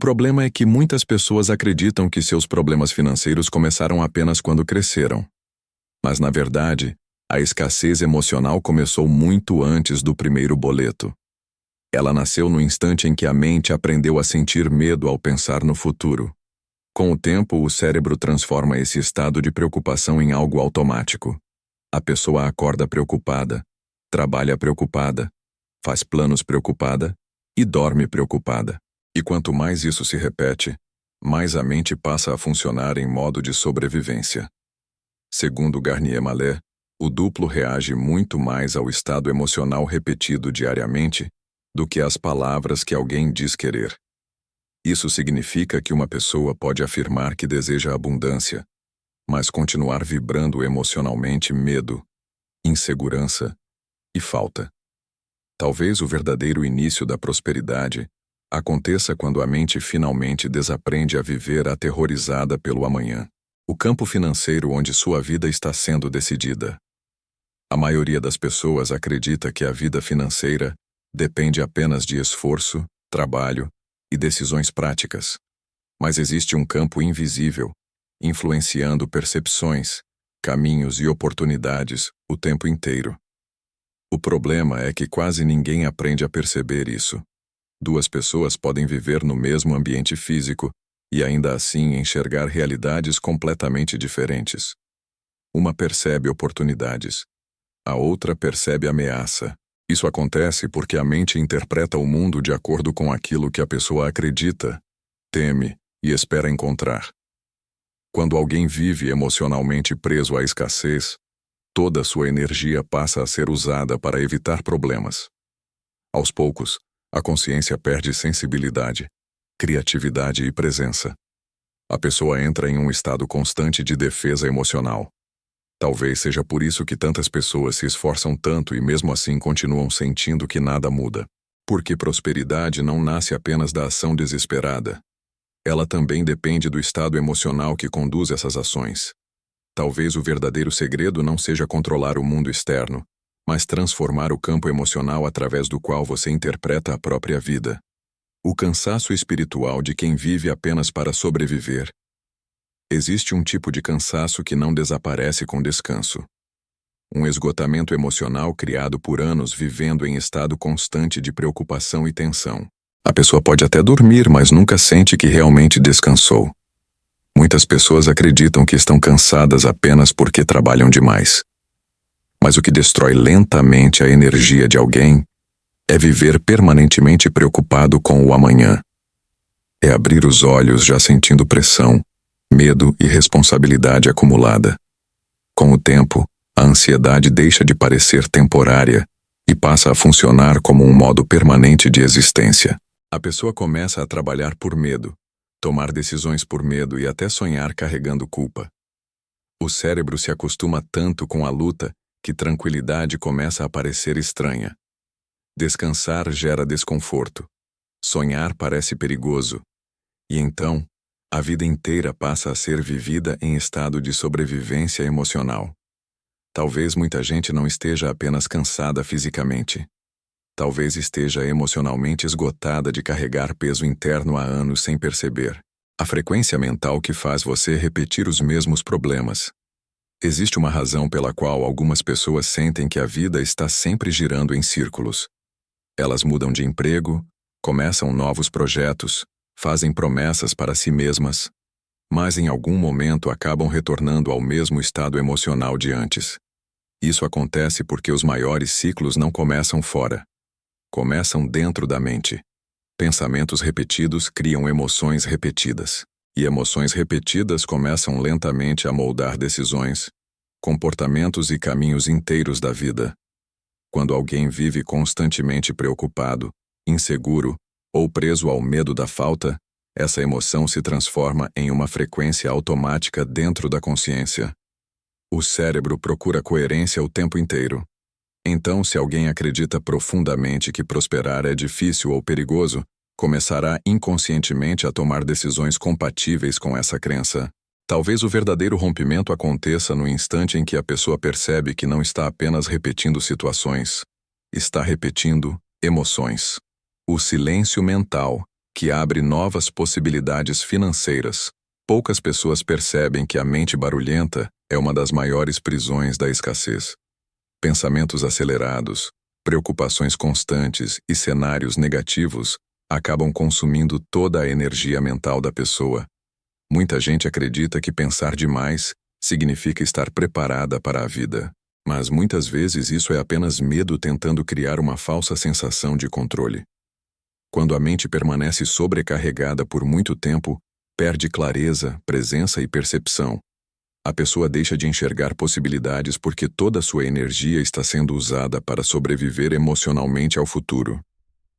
problema é que muitas pessoas acreditam que seus problemas financeiros começaram apenas quando cresceram. Mas, na verdade, a escassez emocional começou muito antes do primeiro boleto. Ela nasceu no instante em que a mente aprendeu a sentir medo ao pensar no futuro. Com o tempo, o cérebro transforma esse estado de preocupação em algo automático. A pessoa acorda preocupada, trabalha preocupada, faz planos preocupada e dorme preocupada. E quanto mais isso se repete, mais a mente passa a funcionar em modo de sobrevivência. Segundo Garnier Mallet, o duplo reage muito mais ao estado emocional repetido diariamente do que às palavras que alguém diz querer. Isso significa que uma pessoa pode afirmar que deseja abundância, mas continuar vibrando emocionalmente medo, insegurança e falta. Talvez o verdadeiro início da prosperidade aconteça quando a mente finalmente desaprende a viver aterrorizada pelo amanhã. O campo financeiro onde sua vida está sendo decidida. A maioria das pessoas acredita que a vida financeira depende apenas de esforço, trabalho e decisões práticas. Mas existe um campo invisível, influenciando percepções, caminhos e oportunidades o tempo inteiro. O problema é que quase ninguém aprende a perceber isso. Duas pessoas podem viver no mesmo ambiente físico e ainda assim enxergar realidades completamente diferentes. Uma percebe oportunidades, a outra percebe ameaça. Isso acontece porque a mente interpreta o mundo de acordo com aquilo que a pessoa acredita, teme e espera encontrar. Quando alguém vive emocionalmente preso à escassez, toda sua energia passa a ser usada para evitar problemas. Aos poucos, a consciência perde sensibilidade, criatividade e presença. A pessoa entra em um estado constante de defesa emocional. Talvez seja por isso que tantas pessoas se esforçam tanto e mesmo assim continuam sentindo que nada muda. Porque prosperidade não nasce apenas da ação desesperada. Ela também depende do estado emocional que conduz essas ações. Talvez o verdadeiro segredo não seja controlar o mundo externo, mas transformar o campo emocional através do qual você interpreta a própria vida. O cansaço espiritual de quem vive apenas para sobreviver. Existe um tipo de cansaço que não desaparece com descanso. Um esgotamento emocional criado por anos vivendo em estado constante de preocupação e tensão. A pessoa pode até dormir, mas nunca sente que realmente descansou. Muitas pessoas acreditam que estão cansadas apenas porque trabalham demais. Mas o que destrói lentamente a energia de alguém é viver permanentemente preocupado com o amanhã. É abrir os olhos já sentindo pressão, medo e responsabilidade acumulada. Com o tempo, a ansiedade deixa de parecer temporária e passa a funcionar como um modo permanente de existência. A pessoa começa a trabalhar por medo, tomar decisões por medo e até sonhar carregando culpa. O cérebro se acostuma tanto com a luta que tranquilidade começa a parecer estranha. Descansar gera desconforto. Sonhar parece perigoso. E então, a vida inteira passa a ser vivida em estado de sobrevivência emocional. Talvez muita gente não esteja apenas cansada fisicamente. Talvez esteja emocionalmente esgotada de carregar peso interno há anos sem perceber. A frequência mental que faz você repetir os mesmos problemas. Existe uma razão pela qual algumas pessoas sentem que a vida está sempre girando em círculos. Elas mudam de emprego, começam novos projetos, fazem promessas para si mesmas, mas em algum momento acabam retornando ao mesmo estado emocional de antes. Isso acontece porque os maiores ciclos não começam fora. Começam dentro da mente. Pensamentos repetidos criam emoções repetidas. E emoções repetidas começam lentamente a moldar decisões, comportamentos e caminhos inteiros da vida. Quando alguém vive constantemente preocupado, inseguro ou preso ao medo da falta, essa emoção se transforma em uma frequência automática dentro da consciência. O cérebro procura coerência o tempo inteiro. Então, se alguém acredita profundamente que prosperar é difícil ou perigoso, começará inconscientemente a tomar decisões compatíveis com essa crença. Talvez o verdadeiro rompimento aconteça no instante em que a pessoa percebe que não está apenas repetindo situações, está repetindo emoções. O silêncio mental, que abre novas possibilidades financeiras. Poucas pessoas percebem que a mente barulhenta é uma das maiores prisões da escassez. Pensamentos acelerados, preocupações constantes e cenários negativos acabam consumindo toda a energia mental da pessoa. Muita gente acredita que pensar demais significa estar preparada para a vida, mas muitas vezes isso é apenas medo tentando criar uma falsa sensação de controle. Quando a mente permanece sobrecarregada por muito tempo, perde clareza, presença e percepção. A pessoa deixa de enxergar possibilidades porque toda sua energia está sendo usada para sobreviver emocionalmente ao futuro.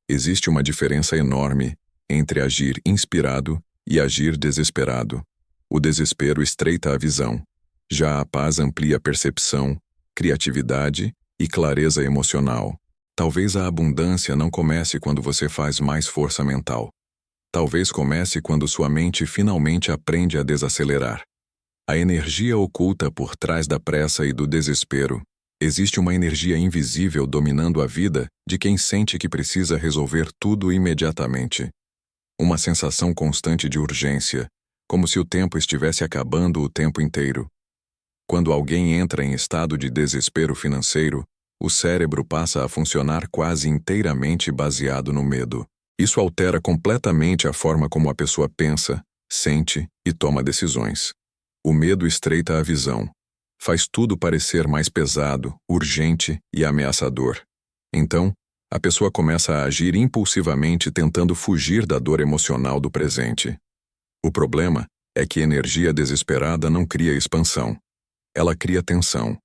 Existe uma diferença enorme entre agir inspirado e agir desesperado. O desespero estreita a visão. Já a paz amplia a percepção, criatividade e clareza emocional. Talvez a abundância não comece quando você faz mais força mental. Talvez comece quando sua mente finalmente aprende a desacelerar. A energia oculta por trás da pressa e do desespero. Existe uma energia invisível dominando a vida de quem sente que precisa resolver tudo imediatamente. Uma sensação constante de urgência, como se o tempo estivesse acabando o tempo inteiro. Quando alguém entra em estado de desespero financeiro, o cérebro passa a funcionar quase inteiramente baseado no medo. Isso altera completamente a forma como a pessoa pensa, sente e toma decisões. O medo estreita a visão. Faz tudo parecer mais pesado, urgente e ameaçador. Então, a pessoa começa a agir impulsivamente tentando fugir da dor emocional do presente. O problema é que energia desesperada não cria expansão. Ela cria tensão.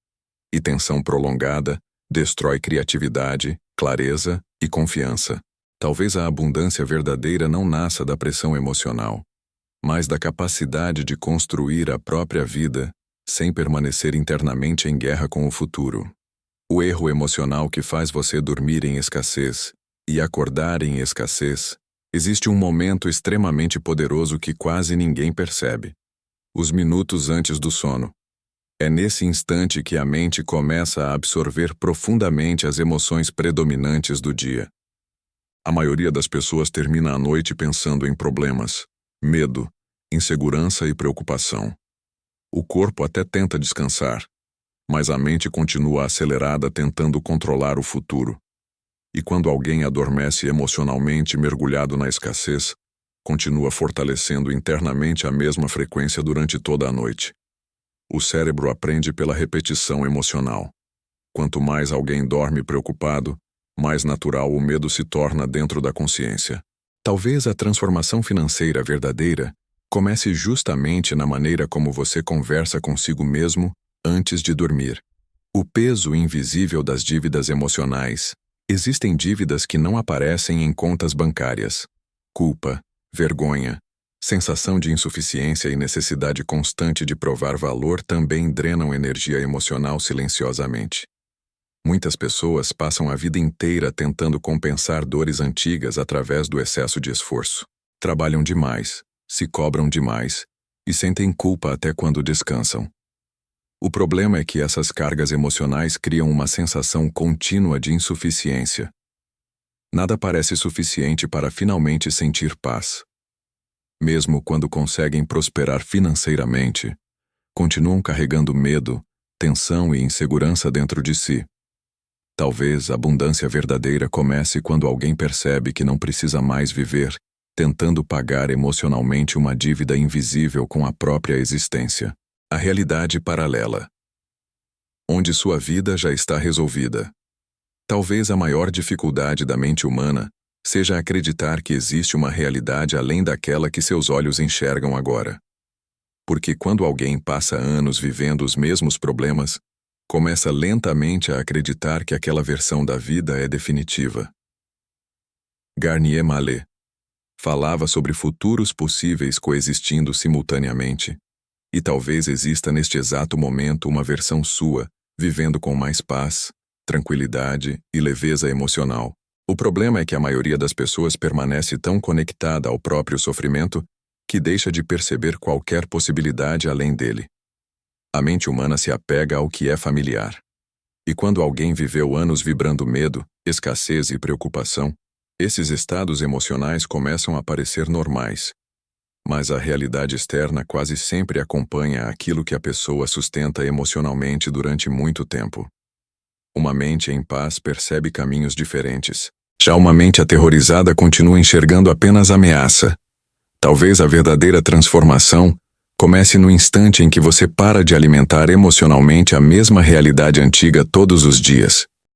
E tensão prolongada destrói criatividade, clareza e confiança. Talvez a abundância verdadeira não nasça da pressão emocional, mas da capacidade de construir a própria vida sem permanecer internamente em guerra com o futuro. O erro emocional que faz você dormir em escassez e acordar em escassez. Existe um momento extremamente poderoso que quase ninguém percebe. Os minutos antes do sono. É nesse instante que a mente começa a absorver profundamente as emoções predominantes do dia. A maioria das pessoas termina a noite pensando em problemas, medo, insegurança e preocupação. O corpo até tenta descansar, mas a mente continua acelerada tentando controlar o futuro. E quando alguém adormece emocionalmente mergulhado na escassez, continua fortalecendo internamente a mesma frequência durante toda a noite. O cérebro aprende pela repetição emocional. Quanto mais alguém dorme preocupado, mais natural o medo se torna dentro da consciência. Talvez a transformação financeira verdadeira comece justamente na maneira como você conversa consigo mesmo antes de dormir. O peso invisível das dívidas emocionais. Existem dívidas que não aparecem em contas bancárias. Culpa, vergonha, sensação de insuficiência e necessidade constante de provar valor também drenam energia emocional silenciosamente. Muitas pessoas passam a vida inteira tentando compensar dores antigas através do excesso de esforço. Trabalham demais, se cobram demais e sentem culpa até quando descansam. O problema é que essas cargas emocionais criam uma sensação contínua de insuficiência. Nada parece suficiente para finalmente sentir paz. Mesmo quando conseguem prosperar financeiramente, continuam carregando medo, tensão e insegurança dentro de si. Talvez a abundância verdadeira comece quando alguém percebe que não precisa mais viver, tentando pagar emocionalmente uma dívida invisível com a própria existência. A realidade paralela. Onde sua vida já está resolvida. Talvez a maior dificuldade da mente humana seja acreditar que existe uma realidade além daquela que seus olhos enxergam agora. Porque quando alguém passa anos vivendo os mesmos problemas, começa lentamente a acreditar que aquela versão da vida é definitiva. Garnier Mallet falava sobre futuros possíveis coexistindo simultaneamente. E talvez exista neste exato momento uma versão sua, vivendo com mais paz, tranquilidade e leveza emocional. O problema é que a maioria das pessoas permanece tão conectada ao próprio sofrimento que deixa de perceber qualquer possibilidade além dele. A mente humana se apega ao que é familiar. E quando alguém viveu anos vibrando medo, escassez e preocupação, Esses estados emocionais começam a parecer normais, mas a realidade externa quase sempre acompanha aquilo que a pessoa sustenta emocionalmente durante muito tempo. Uma mente em paz percebe caminhos diferentes. Já uma mente aterrorizada continua enxergando apenas ameaça. Talvez a verdadeira transformação comece no instante em que você para de alimentar emocionalmente a mesma realidade antiga todos os dias.